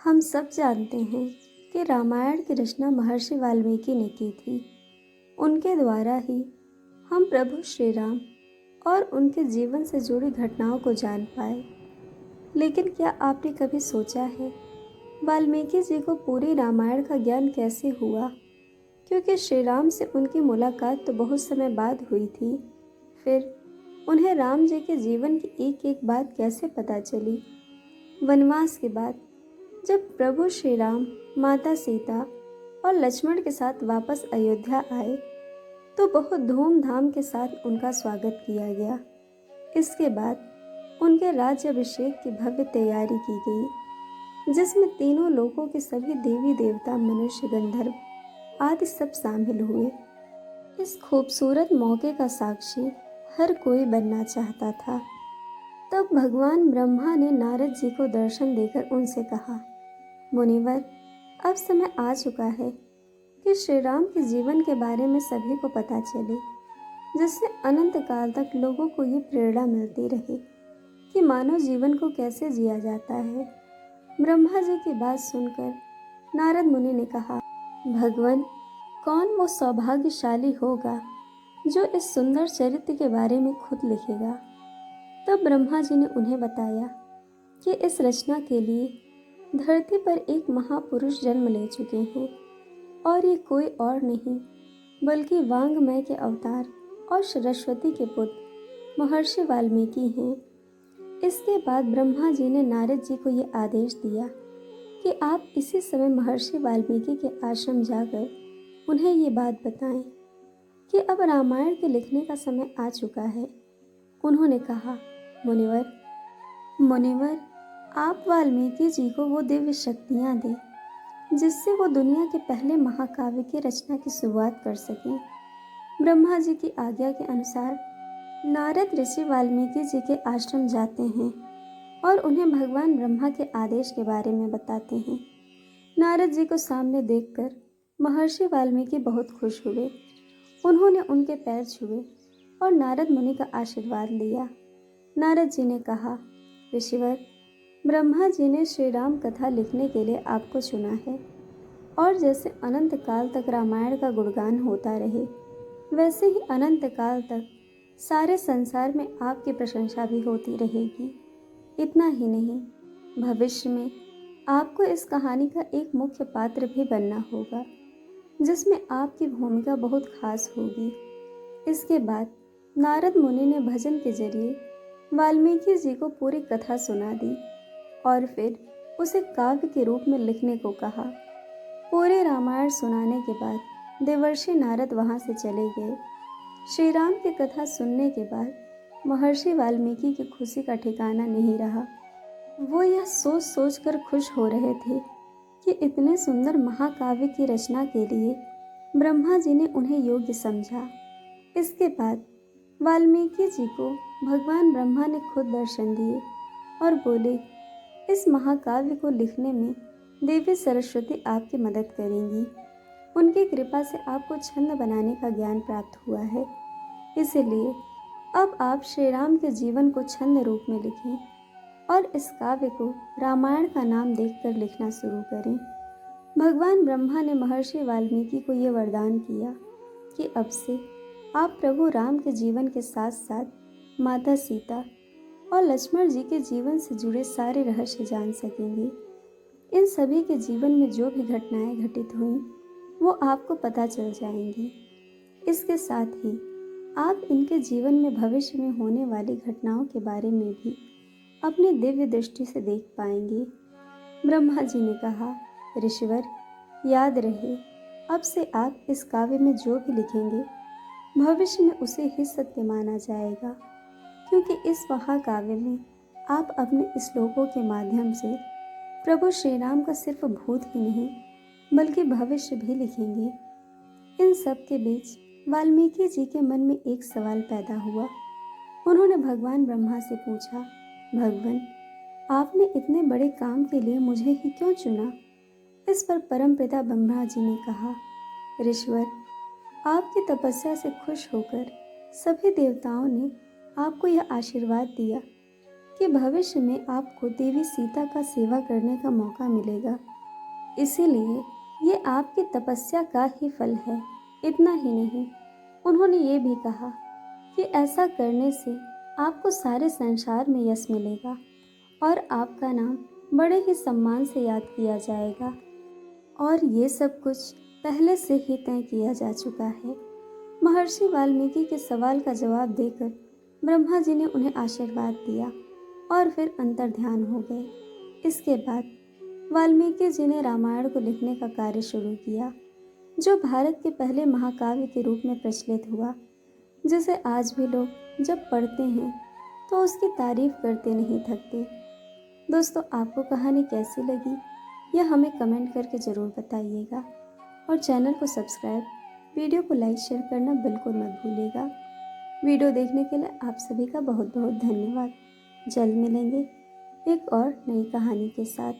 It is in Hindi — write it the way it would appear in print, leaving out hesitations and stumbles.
हम सब जानते हैं कि रामायण की रचना महर्षि वाल्मीकि ने की थी। उनके द्वारा ही हम प्रभु श्री राम और उनके जीवन से जुड़ी घटनाओं को जान पाए। लेकिन क्या आपने कभी सोचा है वाल्मीकि जी को पूरी रामायण का ज्ञान कैसे हुआ? क्योंकि श्री राम से उनकी मुलाकात तो बहुत समय बाद हुई थी। फिर उन्हें राम जी के जीवन की एक एक बात कैसे पता चली? वनवास के बाद जब प्रभु श्री राम माता सीता और लक्ष्मण के साथ वापस अयोध्या आए तो बहुत धूमधाम के साथ उनका स्वागत किया गया। इसके बाद उनके राज्याभिषेक की भव्य तैयारी की गई, जिसमें तीनों लोकों के सभी देवी देवता, मनुष्य, गंधर्व आदि सब शामिल हुए। इस खूबसूरत मौके का साक्षी हर कोई बनना चाहता था। तब भगवान ब्रह्मा ने नारद जी को दर्शन देकर उनसे कहा, मुनिवर, अब समय आ चुका है कि श्री राम के जीवन के बारे में सभी को पता चले, जिससे अनंत काल तक लोगों को ये प्रेरणा मिलती रहे कि मानव जीवन को कैसे जिया जाता है। ब्रह्मा जी की बात सुनकर नारद मुनि ने कहा, भगवान, कौन वो सौभाग्यशाली होगा जो इस सुंदर चरित्र के बारे में खुद लिखेगा? तब ब्रह्मा जी ने उन्हें बताया कि इस रचना के लिए धरती पर एक महापुरुष जन्म ले चुके हैं और ये कोई और नहीं बल्कि वांग्मय के अवतार और सरस्वती के पुत्र महर्षि वाल्मीकि हैं। इसके बाद ब्रह्मा जी ने नारद जी को ये आदेश दिया कि आप इसी समय महर्षि वाल्मीकि के आश्रम जाकर उन्हें ये बात बताएं कि अब रामायण के लिखने का समय आ चुका है। उन्होंने कहा, मुनिवर, आप वाल्मीकि जी को वो दिव्य शक्तियाँ दें जिससे वो दुनिया के पहले महाकाव्य की रचना की शुरुआत कर सकें। ब्रह्मा जी की आज्ञा के अनुसार नारद ऋषि वाल्मीकि जी के आश्रम जाते हैं और उन्हें भगवान ब्रह्मा के आदेश के बारे में बताते हैं। नारद जी को सामने देखकर महर्षि वाल्मीकि बहुत खुश हुए। उन्होंने उनके पैर छुए और नारद मुनि का आशीर्वाद लिया। नारद जी ने कहा, ऋषिवर, ब्रह्मा जी ने श्री राम कथा लिखने के लिए आपको चुना है और जैसे अनंत काल तक रामायण का गुणगान होता रहे, वैसे ही अनंत काल तक सारे संसार में आपकी प्रशंसा भी होती रहेगी। इतना ही नहीं, भविष्य में आपको इस कहानी का एक मुख्य पात्र भी बनना होगा, जिसमें आपकी भूमिका बहुत खास होगी। इसके बाद नारद मुनि ने भजन के जरिए वाल्मीकि जी को पूरी कथा सुना दी और फिर उसे काव्य के रूप में लिखने को कहा। पूरे रामायण सुनाने के बाद देवर्षि नारद वहां से चले गए। श्री राम की कथा सुनने के बाद महर्षि वाल्मीकि की खुशी का ठिकाना नहीं रहा। वो यह सोच सोच कर खुश हो रहे थे कि इतने सुंदर महाकाव्य की रचना के लिए ब्रह्मा जी ने उन्हें योग्य समझा। इसके बाद वाल्मीकि जी को भगवान ब्रह्मा ने खुद दर्शन दिए और बोले, इस महाकाव्य को लिखने में देवी सरस्वती आपकी मदद करेंगी। उनकी कृपा से आपको छंद बनाने का ज्ञान प्राप्त हुआ है। इसीलिए अब आप श्री राम के जीवन को छंद रूप में लिखें और इस काव्य को रामायण का नाम देकर लिखना शुरू करें। भगवान ब्रह्मा ने महर्षि वाल्मीकि को यह वरदान किया कि अब से आप प्रभु राम के जीवन के साथ साथ माता सीता और लक्ष्मण जी के जीवन से जुड़े सारे रहस्य जान सकेंगे। इन सभी के जीवन में जो भी घटनाएं घटित हुई वो आपको पता चल जाएंगी। इसके साथ ही आप इनके जीवन में भविष्य में होने वाली घटनाओं के बारे में भी अपनी दिव्य दृष्टि से देख पाएंगे। ब्रह्मा जी ने कहा, ऋषिवर, याद रहे, अब से आप इस काव्य में जो भी लिखेंगे भविष्य में उसे ही सत्य माना जाएगा, क्योंकि इस महाकाव्य में आप अपने श्लोकों के माध्यम से प्रभु श्री राम का सिर्फ भूत ही नहीं बल्कि भविष्य भी लिखेंगे। इन सब के बीच वाल्मीकि जी के मन में एक सवाल पैदा हुआ। उन्होंने भगवान ब्रह्मा से पूछा, भगवान, आपने इतने बड़े काम के लिए मुझे ही क्यों चुना? इस पर परमपिता ब्रह्मा जी ने कहा, ऋषिवर, आपकी तपस्या से खुश होकर सभी देवताओं ने आपको यह आशीर्वाद दिया कि भविष्य में आपको देवी सीता का सेवा करने का मौका मिलेगा। इसीलिए ये आपकी तपस्या का ही फल है। इतना ही नहीं, उन्होंने ये भी कहा कि ऐसा करने से आपको सारे संसार में यश मिलेगा और आपका नाम बड़े ही सम्मान से याद किया जाएगा। और ये सब कुछ पहले से ही तय किया जा चुका है। महर्षि वाल्मीकि के सवाल का जवाब देकर ब्रह्मा जी ने उन्हें आशीर्वाद दिया और फिर अंतर्ध्यान हो गए। इसके बाद वाल्मीकि जी ने रामायण को लिखने का कार्य शुरू किया, जो भारत के पहले महाकाव्य के रूप में प्रचलित हुआ, जिसे आज भी लोग जब पढ़ते हैं तो उसकी तारीफ करते नहीं थकते। दोस्तों, आपको कहानी कैसी लगी यह हमें कमेंट करके ज़रूर बताइएगा और चैनल को सब्सक्राइब, वीडियो को लाइक शेयर करना बिल्कुल मत भूलिएगा। वीडियो देखने के लिए आप सभी का बहुत बहुत धन्यवाद। जल्द मिलेंगे एक और नई कहानी के साथ।